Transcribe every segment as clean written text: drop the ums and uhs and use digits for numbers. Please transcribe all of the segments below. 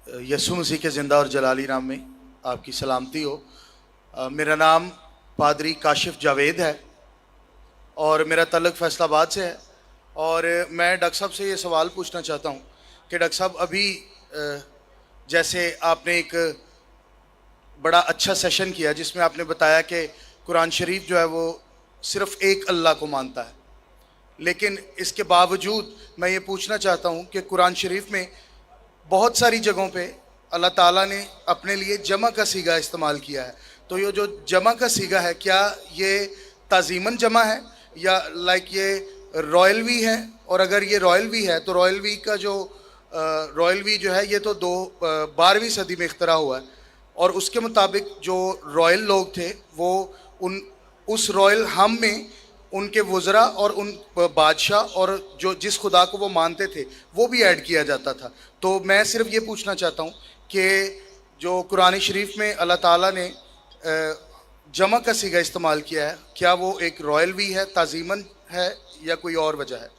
यसु मसीह के ज़िंदा और जलाली नाम में आपकी सलामती हो। मेरा नाम पादरी काशिफ जावेद है और मेरा तल्लुक़ फैसलाबाद से है। और मैं डॉक्टर साहब से ये सवाल पूछना चाहता हूँ कि डॉक्टर साहब अभी जैसे आपने एक बड़ा अच्छा सेशन किया जिसमें आपने बताया कि कुरान शरीफ जो है वो सिर्फ़ एक अल्लाह को मानता है, लेकिन इसके बावजूद मैं ये पूछना चाहता हूँ कि कुरान शरीफ में बहुत सारी जगहों पे अल्लाह ताला ने अपने लिए जमा का सीगा इस्तेमाल किया है। तो ये जो जमा का सीगा है, क्या ये ताज़ीमन जमा है या लाइक ये रॉयल वी है? और अगर ये रॉयल वी है तो रॉयल वी का जो रॉयल वी जो है ये तो 12वीं सदी में इख्तरा हुआ है, और उसके मुताबिक जो रॉयल लोग थे वो उस रॉयल हम में उनके वज़रा और उन बादशाह और जो जिस खुदा को वो मानते थे वो भी ऐड किया जाता था। तो मैं सिर्फ ये पूछना चाहता हूँ कि जो कुरान शरीफ में अल्लाह ताला ने जमा का सीगा इस्तेमाल किया है, क्या वो एक रॉयल वी है, ताज़ीमन है या कोई और वजह है?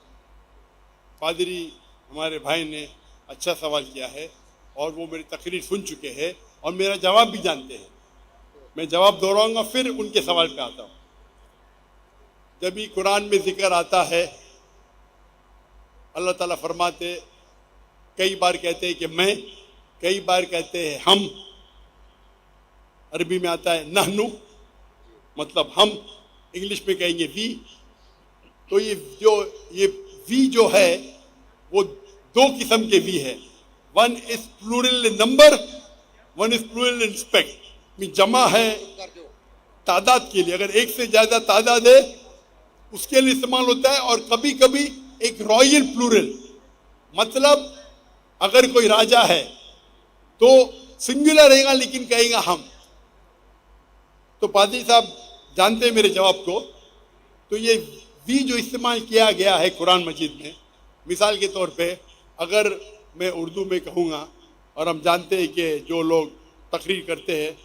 पादरी हमारे भाई ने अच्छा सवाल किया है और वो मेरी तकरीर सुन चुके हैं और मेरा जवाब भी जानते हैं। मैं जवाब दोहराऊंगा फिर उनके सवाल पे आता हूँ। जब भी कुरान में जिक्र आता है, अल्लाह ताला फरमाते, कई बार कहते हैं कि मैं, कई बार कहते हैं हम। अरबी में आता है नहनु, मतलब हम, इंग्लिश में कहेंगे वी। तो ये वी जो है वो दो किस्म के वी है। One is plural in number, one is plural in respect. जमा है तादाद के लिए, अगर एक से ज्यादा तादाद है उसके लिए इस्तेमाल होता है। और कभी कभी एक रॉयल प्लूरल, मतलब अगर कोई राजा है तो सिंगुलर रहेगा लेकिन कहेगा हम। तो पादरी साहब जानते हैं मेरे जवाब को। तो ये वी जो इस्तेमाल किया गया है कुरान मजीद में, मिसाल के तौर पे अगर मैं उर्दू में कहूँगा, और हम जानते हैं कि जो लोग तकरीर करते हैं,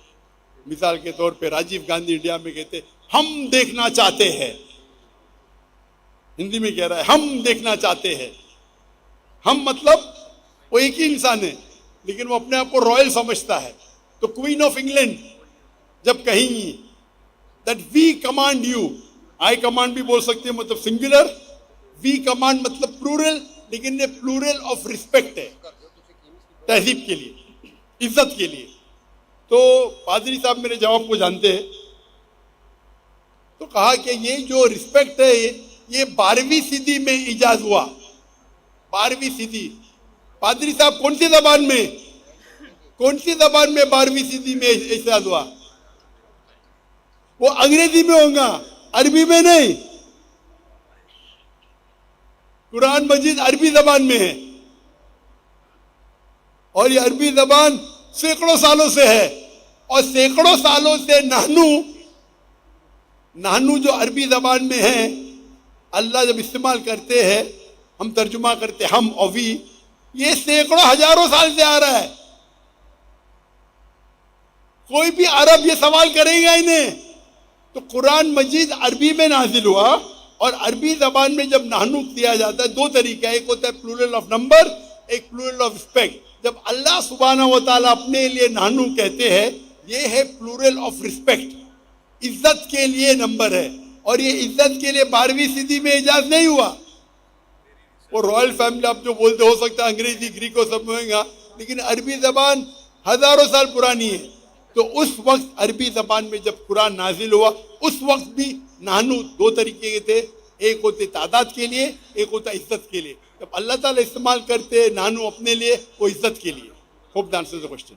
मिसाल के तौर पे राजीव गांधी इंडिया में कहते हैं हम देखना चाहते हैं, हिंदी में कह रहा है हम देखना चाहते हैं। हम मतलब वो एक ही इंसान है लेकिन वो अपने आप को रॉयल समझता है। तो क्वीन ऑफ इंग्लैंड जब कहेंगी that we command you, I command भी बोल सकते हैं, मतलब सिंगुलर। वी कमांड मतलब प्लूरल, लेकिन ये प्लूरल ऑफ रिस्पेक्ट है, तहजीब के लिए, इज्जत के लिए। तो पादरी साहब मेरे जवाब को जानते हैं। तो कहा कि ये जो रिस्पेक्ट है ये 12वीं सदी में इजाद हुआ। 12वीं सदी। पादरी साहब कौन सी जबान में 12वीं सदी में इजाद हुआ? वो अंग्रेजी में होगा, अरबी में नहीं। कुरान मजीद अरबी जबान में है और ये अरबी जबान सैकड़ों सालों से है। और सैकड़ों सालों से नानू जो अरबी जबान में है, अल्लाह जब इस्तेमाल करते हैं, हम तर्जुमा करते हम और वी, ये सैकड़ों हजारों साल से आ रहा है। कोई भी अरब ये सवाल करेगा इन्हें। तो कुरान मजीद अरबी में नाजिल हुआ और अरबी जबान में जब नानू दिया जाता है, दो तरीका, एक होता है प्लूरल ऑफ नंबर, एक प्लूरल ऑफ रिस्पेक्ट। जब अल्लाह सुब्हानहू व तआला अपने लिए नानू कहते हैं, ये है प्लूरल ऑफ रिस्पेक्ट, इज्जत के लिए नंबर है। और ये इज्जत के लिए 12वीं सदी में इजाज़ नहीं हुआ। वो रॉयल फैमिली आप जो बोलते, हो सकता है अंग्रेजी ग्रीको सब होगा, लेकिन अरबी जबान हजारों साल पुरानी है। तो उस वक्त अरबी जबान में जब कुरान नाजिल हुआ, उस वक्त भी नानू दो तरीके के थे, एक होते तादाद के लिए, एक होता इज्जत के लिए। जब अल्लाह ताला इस्तेमाल करते नानू अपने लिए, वो इज्जत के लिए। Hope the answer the question.